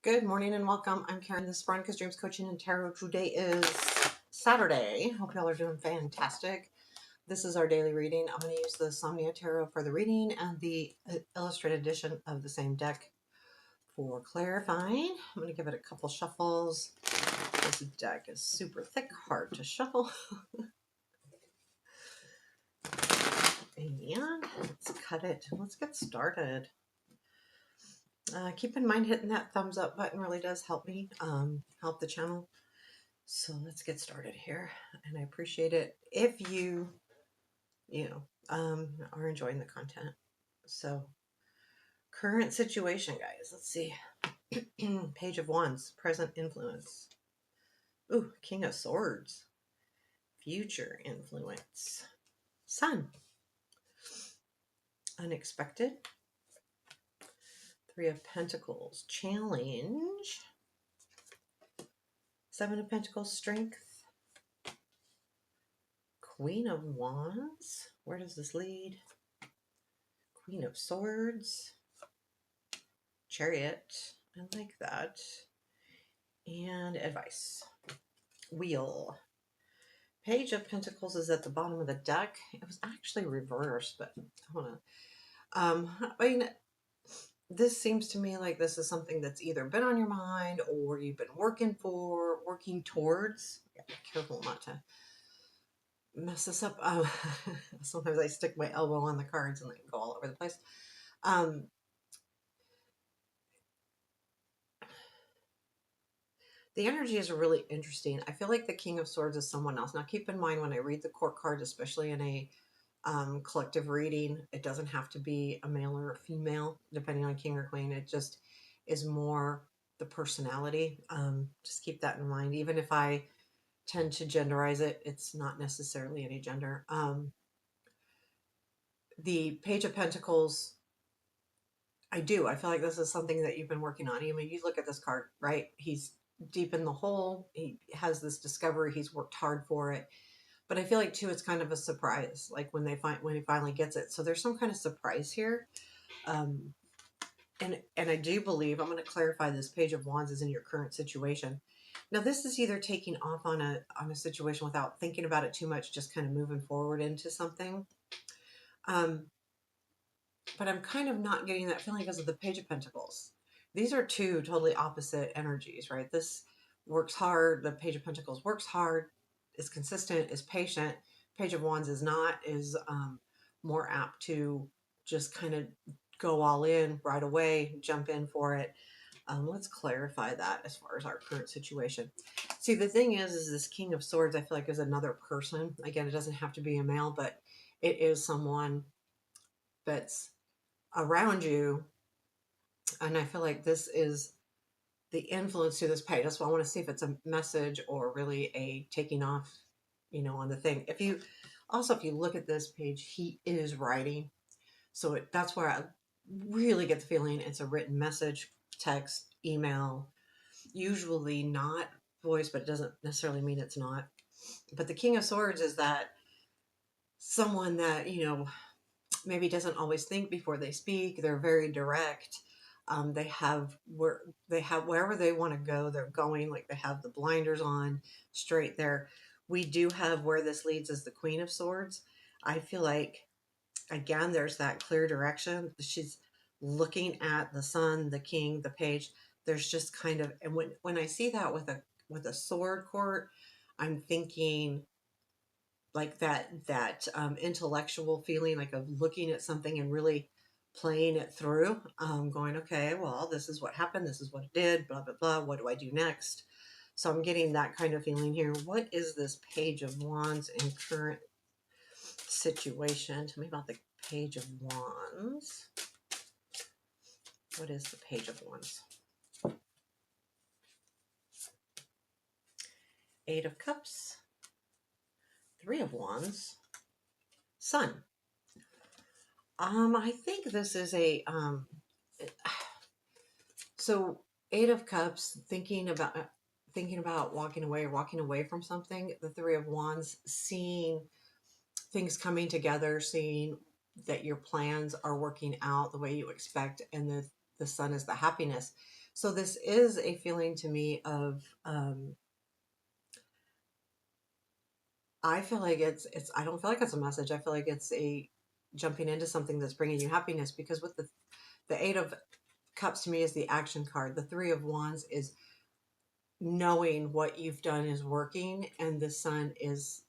Good morning and welcome. I'm Karen, this is Veronica's Dreams Coaching and Tarot. Today is Saturday. Hope y'all are doing fantastic. This is our daily reading. I'm going to use the Somnia Tarot for the reading and the illustrated edition of the same deck for clarifying. I'm going to give it a couple shuffles. This deck is super thick, hard to shuffle. And let's cut it. Let's get started. Keep in mind hitting that thumbs up button really does help me, help the channel. So let's get started here. And I appreciate it if you are enjoying the content. So current situation, guys, let's see. Page of Wands, present influence. Ooh, King of Swords, future influence. Sun, unexpected. Three of Pentacles, challenge. Seven of Pentacles, strength. Queen of Wands, where does this lead? Queen of Swords, Chariot, I like that. And advice. Wheel. Page of Pentacles is at the bottom of the deck. It was actually reversed, but I want to, I mean, this seems to me like this is something that's either been on your mind or you've been working towards. Yeah, be careful not to mess this up. Sometimes I stick my elbow on the cards and they go all over the place. The energy is really interesting. I feel like the King of Swords is someone else. Now, keep in mind when I read the court cards, especially in a collective reading, it doesn't have to be a male or a female, depending on king or queen. It just is more the personality. Just keep that in mind. Even if I tend to genderize it, it's not necessarily any gender. The Page of Pentacles, I feel like this is something that you've been working on. I mean, you look at this card, right? He's deep in the hole. He has this discovery. He's worked hard for it. But I feel like too, it's kind of a surprise, like when he finally gets it. So there's some kind of surprise here. And I do believe, I'm going to clarify, this Page of Wands is in your current situation. Now this is either taking off on a situation without thinking about it too much, just kind of moving forward into something. But I'm kind of not getting that feeling because of the Page of Pentacles. These are two totally opposite energies, right? This works hard. The Page of Pentacles works hard, is consistent, is patient. Page of Wands is not, is more apt to just kind of go all in right away, jump in for it. Let's clarify that as far as our current situation. See, the thing is this King of Swords, I feel like, is another person. Again, it doesn't have to be a male, but it is someone that's around you. And I feel like this is the influence to this page. That's why I want to see if it's a message or really a taking off, on the thing. If you look at this page, he is writing. So that's where I really get the feeling it's a written message, text, email, usually not voice, but it doesn't necessarily mean it's not. But the King of Swords is that someone that, maybe doesn't always think before they speak. They're very direct. They have wherever they want to go, they're going. Like, they have the blinders on straight there. We do have, where this leads, is the Queen of Swords. I feel like, again, there's that clear direction. She's looking at the sun, the king, the page. There's just kind of, and when I see that with a sword court, I'm thinking like that intellectual feeling, like of looking at something and really playing it through, going, okay, well, this is what happened, this is what it did, blah blah blah, what do I do next? So I'm getting that kind of feeling here. What is this Page of Wands in current situation? Tell me about the Page of Wands. What is the Page of Wands? Eight of Cups, Three of Wands, Sun. I think this is a so Eight of Cups, thinking about walking away from something. The Three of Wands, seeing things coming together, seeing that your plans are working out the way you expect, and the Sun is the happiness. So this is a feeling to me of, I feel like I don't feel like it's a message. I feel like it's a jumping into something that's bringing you happiness, because with the Eight of Cups to me is the action card. The Three of Wands is knowing what you've done is working, and the Sun is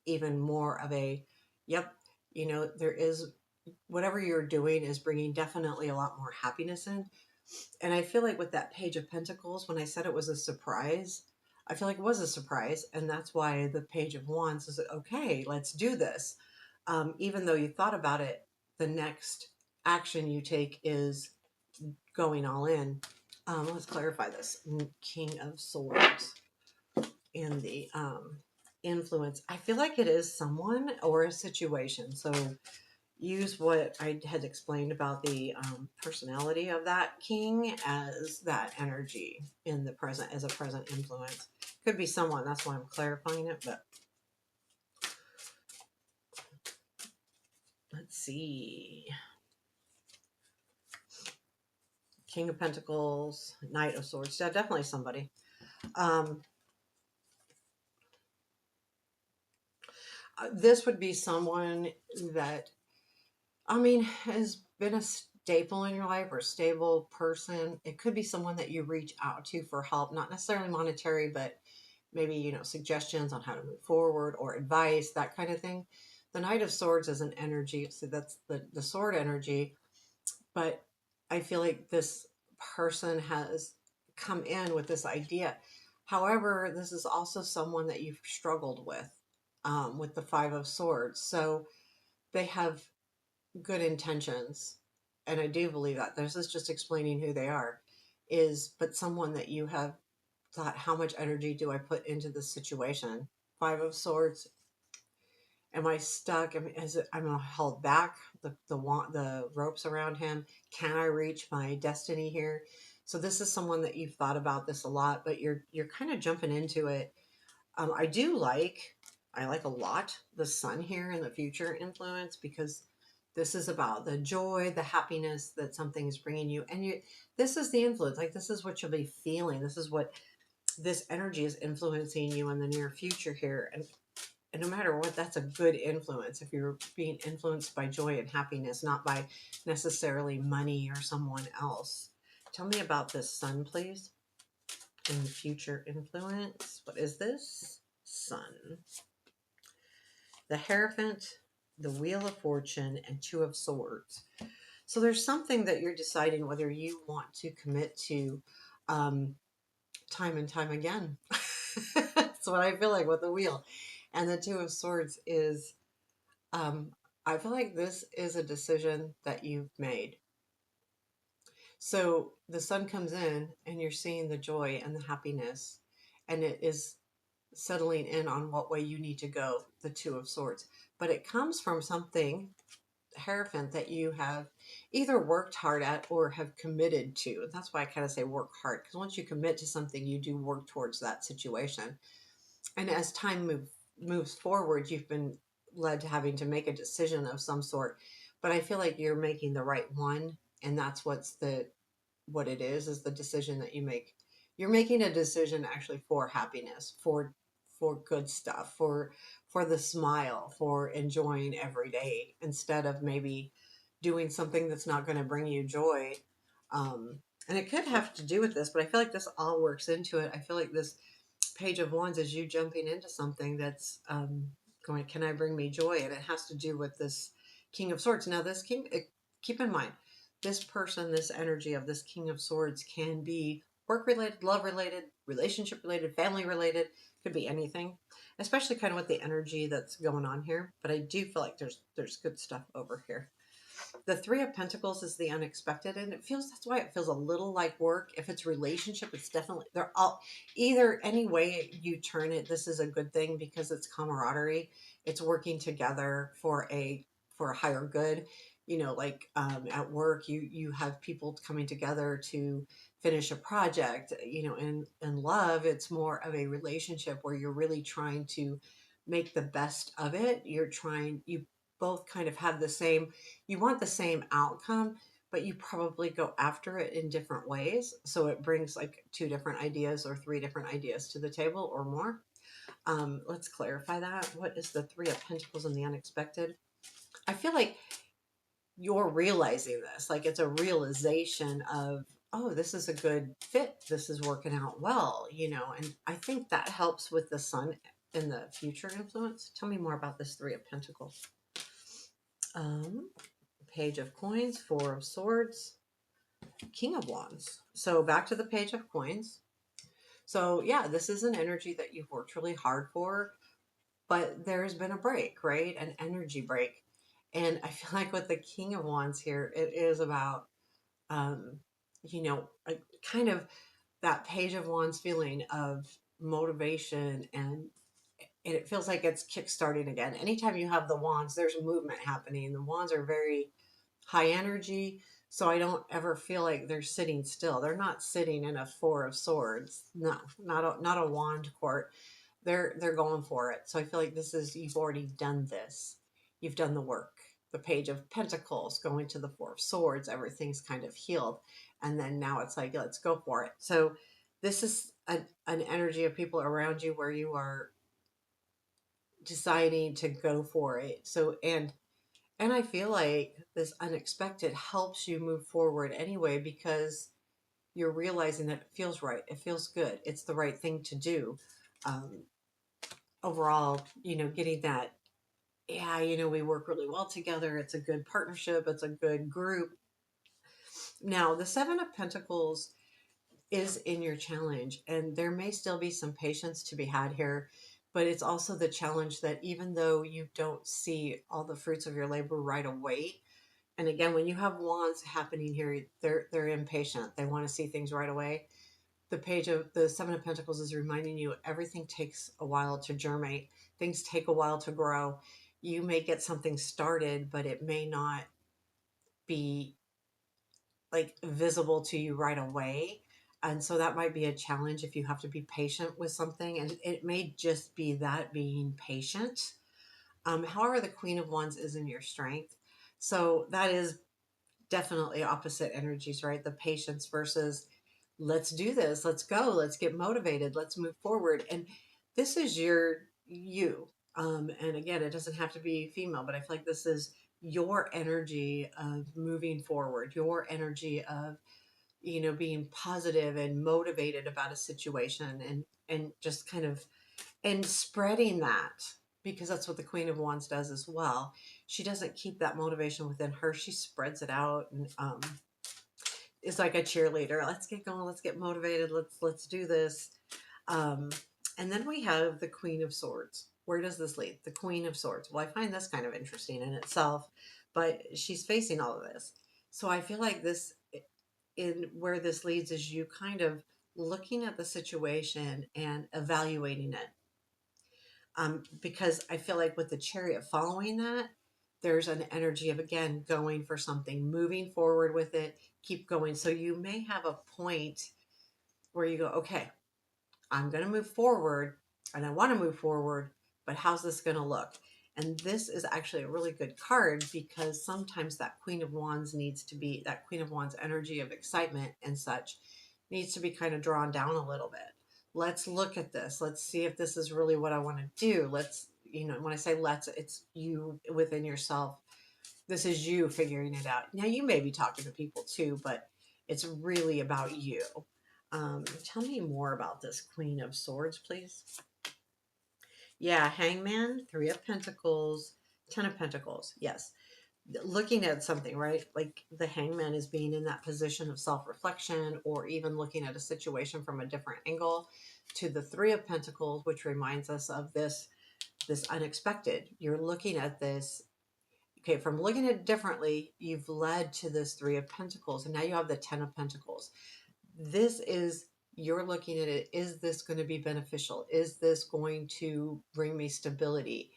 even more of a, yep, there is, whatever you're doing is bringing definitely a lot more happiness in. And I feel like with that Page of Pentacles, when I said it was a surprise, I feel like it was a surprise. And that's why the Page of Wands is okay, let's do this. Even though you thought about it, the next action you take is going all in. Let's clarify this. King of Swords in the influence. I feel like it is someone or a situation. So use what I had explained about the personality of that king as that energy in the present, as a present influence. Could be someone, that's why I'm clarifying it, but let's see. King of Pentacles, Knight of Swords, yeah, definitely somebody. This would be someone that, I mean, has been a staple in your life or a stable person. It could be someone that you reach out to for help, not necessarily monetary, but maybe, suggestions on how to move forward or advice, that kind of thing. The Knight of Swords is an energy, so that's the sword energy. But I feel like this person has come in with this idea. However, this is also someone that you've struggled with the Five of Swords. So they have good intentions. And I do believe that. This is just explaining who they are. But someone that you have thought, how much energy do I put into this situation? Five of Swords. Am I stuck? I'm held back. The ropes around him. Can I reach my destiny here? So this is someone that you've thought about this a lot, but you're kind of jumping into it. I do I like a lot the Sun here in the future influence, because this is about the joy, the happiness that something is bringing you, and this is the influence. Like, this is what you'll be feeling. This is what this energy is influencing you in the near future here. And no matter what, that's a good influence if you're being influenced by joy and happiness, not by necessarily money or someone else. Tell me about this Sun, please. In the future influence. What is this? Sun. The Hierophant, the Wheel of Fortune, and Two of Swords. So there's something that you're deciding whether you want to commit to um, time and time again. That's what I feel like with the Wheel. And the Two of Swords is, um, I feel like this is a decision that you've made. So the Sun comes in and you're seeing the joy and the happiness, and it is settling in on what way you need to go, the Two of Swords. But it comes from something, Hierophant, that you have either worked hard at or have committed to. And that's why I kind of say work hard, because once you commit to something, you do work towards that situation. And as moves forward, you've been led to having to make a decision of some sort. But I feel like you're making the right one, and that's what it is the decision that you make. You're making a decision actually for happiness, for good stuff, for the smile, for enjoying every day, instead of maybe doing something that's not going to bring you joy. And it could have to do with this, but I feel like this all works into it. I feel like this Page of Wands is you jumping into something that's going, can I bring me joy? And it has to do with this King of Swords. Now, this King, keep in mind, this person, this energy of this King of Swords can be work related, love related, relationship related, family related, could be anything, especially kind of with the energy that's going on here. But I do feel like there's good stuff over here. The Three of Pentacles is the unexpected, and that's why it feels a little like work. If it's relationship, it's definitely, they're all, either any way you turn it, this is a good thing, because it's camaraderie. It's working together for a higher good. Like at work, you have people coming together to finish a project. In love, it's more of a relationship where you're really trying to make the best of it. You both kind of have you want the same outcome, but you probably go after it in different ways. So it brings like two different ideas or three different ideas to the table or more. Let's clarify that. What is the Three of Pentacles and the unexpected? I feel like you're realizing this, like it's a realization of, oh, this is a good fit. This is working out well, and I think that helps with the sun in the future influence. Tell me more about this Three of Pentacles. Um, Page of Coins, Four of Swords, King of Wands. So back to the Page of Coins. So yeah, this is an energy that you've worked really hard for, but there's been a break, right? An energy break. And I feel like with the King of Wands here, it is about, um, a kind of that Page of Wands feeling of motivation, and it feels like it's kickstarting again. Anytime you have the wands, there's movement happening. The wands are very high energy, so I don't ever feel like they're sitting still. They're not sitting in a Four of Swords. No, not a wand court. They're going for it. So I feel like this is, you've already done this. You've done the work. The Page of Pentacles going to the Four of Swords, everything's kind of healed. And then now it's like, let's go for it. So this is an energy of people around you where you are deciding to go for it. So, and I feel like this unexpected helps you move forward anyway, because you're realizing that it feels right. It feels good. It's the right thing to do. Um, Overall, getting that, yeah, we work really well together. It's a good partnership. It's a good group. Now, the Seven of Pentacles is in your challenge, and there may still be some patience to be had here, but it's also the challenge that even though you don't see all the fruits of your labor right away, and again, when you have wands happening here, they're impatient. They want to see things right away. The Seven of Pentacles is reminding you everything takes a while to germinate. Things take a while to grow. You may get something started, but it may not be like visible to you right away. And so that might be a challenge if you have to be patient with something. And it may just be that, being patient. However, the Queen of Wands is in your strength. So that is definitely opposite energies, right? The patience versus, let's do this, let's go, let's get motivated, let's move forward. And this is you. And again, it doesn't have to be female, but I feel like this is your energy of moving forward, your energy of, being positive and motivated about a situation, and just kind of, and spreading that, because that's what the Queen of Wands does as well. She doesn't keep that motivation within her. She spreads it out, and is like a cheerleader. Let's get going. Let's get motivated. Let's do this. Um, and then we have the Queen of Swords. Where does this lead? The Queen of Swords. Well, I find this kind of interesting in itself, but she's facing all of this. So I feel like this, in where this leads, is you kind of looking at the situation and evaluating it. Because I feel like with the Chariot following that, there's an energy of, again, going for something, moving forward with it, keep going. So you may have a point where you go, okay, I'm going to move forward, and I want to move forward, but how's this going to look? And this is actually a really good card, because sometimes that Queen of Wands that Queen of Wands energy of excitement and such needs to be kind of drawn down a little bit. Let's look at this. Let's see if this is really what I want to do. Let's, when I say let's, it's you within yourself. This is you figuring it out. Now, you may be talking to people too, but it's really about you. Tell me more about this Queen of Swords, please. Yeah, Hangman, Three of Pentacles, Ten of Pentacles. Yes. Looking at something, right? Like the Hangman is being in that position of self-reflection, or even looking at a situation from a different angle, to the Three of Pentacles, which reminds us of this unexpected. You're looking at this, okay, from looking at it differently, you've led to this Three of Pentacles, and now you have the Ten of Pentacles. This is, you're looking at it, is this going to be beneficial? Is this going to bring me stability,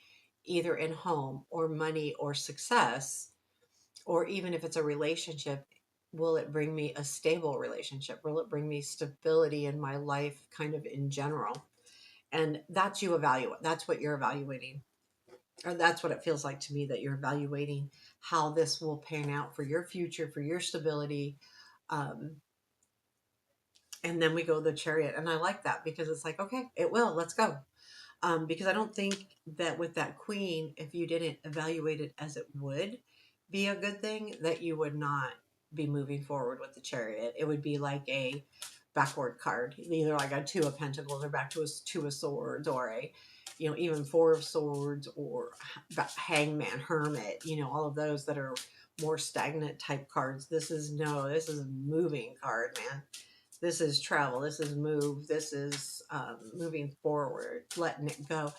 either in home or money or success? Or even if it's a relationship, will it bring me a stable relationship? Will it bring me stability in my life, kind of in general? And that's you evaluate. That's what you're evaluating. or that's what it feels like to me, that you're evaluating how this will pan out for your future, for your stability. Um, and then we go the chariot. And I like that because it's like, okay, it will, let's go. Because I don't think that with that queen, if you didn't evaluate it as it would be a good thing, that you would not be moving forward with the chariot. It would be like a backward card, either like a two of pentacles or back to a two of swords, or a, you know, even four of swords, or hangman, hermit, you know, all of those that are more stagnant type cards. This is no, this is a moving card, man. This is travel. This is move. This is moving forward, letting it go.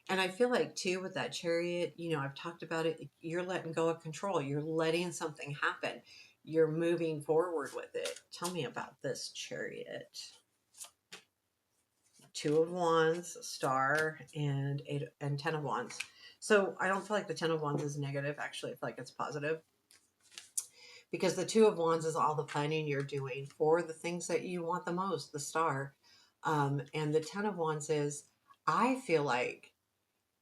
And I feel like too with that chariot, you know, I've talked about it. You're letting go of control. You're letting something happen. You're moving forward with it. Tell me about this chariot. Two of Wands, Star, and eight and 10 of Wands. So I don't feel like the 10 of Wands is negative. Actually, I feel like it's positive, because the Two of Wands is all the planning you're doing for the things that you want the most, the Star. And the 10 of Wands is, I feel like,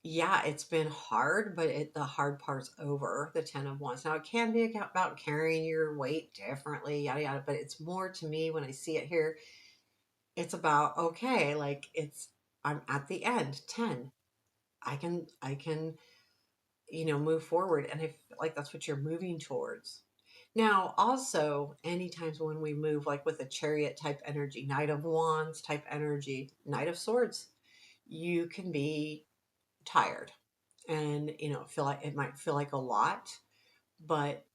yeah, it's been hard, but the hard part's over. The 10 of Wands. Now, it can be about carrying your weight differently, yada yada. But it's more, to me, when I see it here, it's about, okay, like I'm at the end. 10. I can move forward, and I feel like that's what you're moving towards. Now, also, any times when we move, like with a chariot type energy, Knight of Wands type energy, Knight of Swords, you can be tired, and feel like it might feel like a lot, but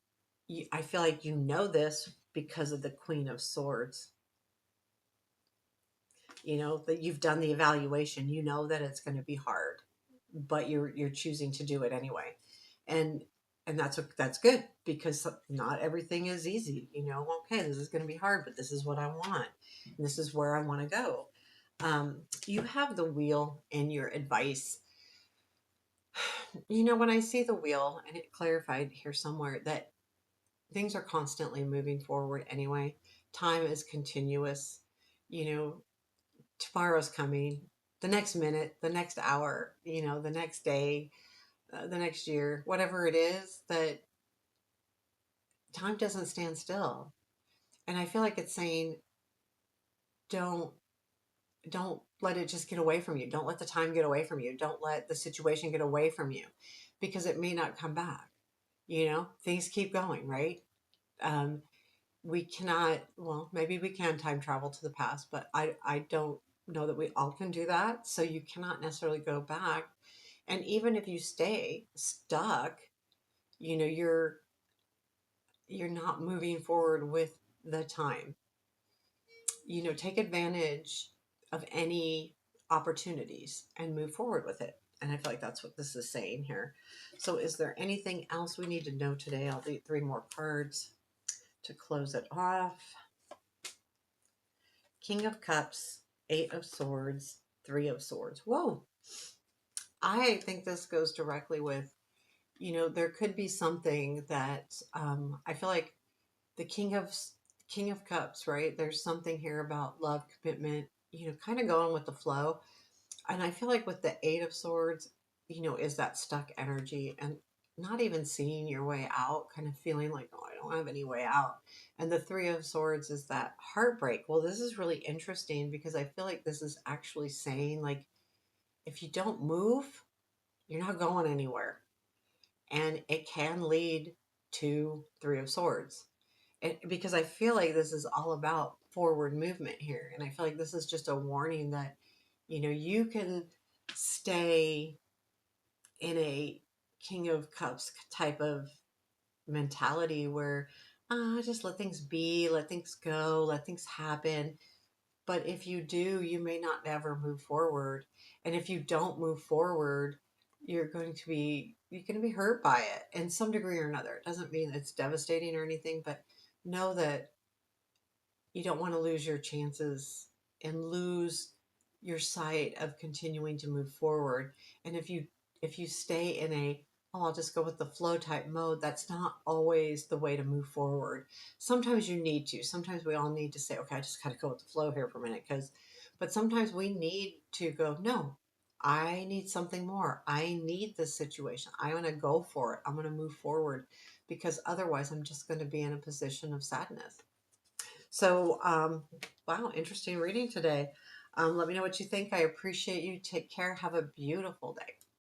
I feel like this because of the Queen of Swords. That you've done the evaluation. You know that it's going to be hard, but you're choosing to do it anyway, and that's good, because not everything is easy. Okay, this is going to be hard, but this is what I want, and this is where I want to go. You have the wheel in your advice. When I see the wheel, and it clarified here somewhere that things are constantly moving forward anyway. Time is continuous. you know Tomorrow's coming, the next minute, the next hour, the next day, the next year, whatever it is, that time doesn't stand still. And I feel like it's saying, don't don't let it just get away from you. Don't let the time get away from you. Don't let the situation get away from you, because it may not come back. Things keep going, right? Um, we cannot, well, maybe we can time travel to the past, but I don't know that we all can do that. So you cannot necessarily go back. And even if you stay stuck, you know, you're you're not moving forward with the time. Take advantage of any opportunities and move forward with it. And I feel like that's what this is saying here. So is there anything else we need to know today? I'll do 3 more cards to close it off. King of Cups, 8 of Swords, 3 of Swords. Whoa. I think this goes directly with, there could be something that I feel like the King of Cups, right? There's something here about love, commitment, kind of going with the flow. And I feel like with the 8 of Swords, is that stuck energy, and not even seeing your way out, kind of feeling like, oh, I don't have any way out. And the 3 of Swords is that heartbreak. Well, this is really interesting, because I feel like this is actually saying, like, if you don't move, you're not going anywhere. And it can lead to 3 of Swords. Because I feel like this is all about forward movement here. And I feel like this is just a warning that, you can stay in a King of Cups type of mentality where, just let things be, let things go, let things happen. But if you do, you may not ever move forward. And if you don't move forward, you're going to be hurt by it in some degree or another. It doesn't mean it's devastating or anything, but know that you don't want to lose your chances and lose your sight of continuing to move forward. And if you stay in a, oh, I'll just go with the flow type mode, that's not always the way to move forward. Sometimes you need to. Sometimes we all need to say, okay, I just got to go with the flow here for a minute, but sometimes we need to go, no, I need something more. I need this situation. I want to go for it. I'm going to move forward because otherwise I'm just going to be in a position of sadness. So, wow, interesting reading today. Let me know what you think. I appreciate you. Take care. Have a beautiful day.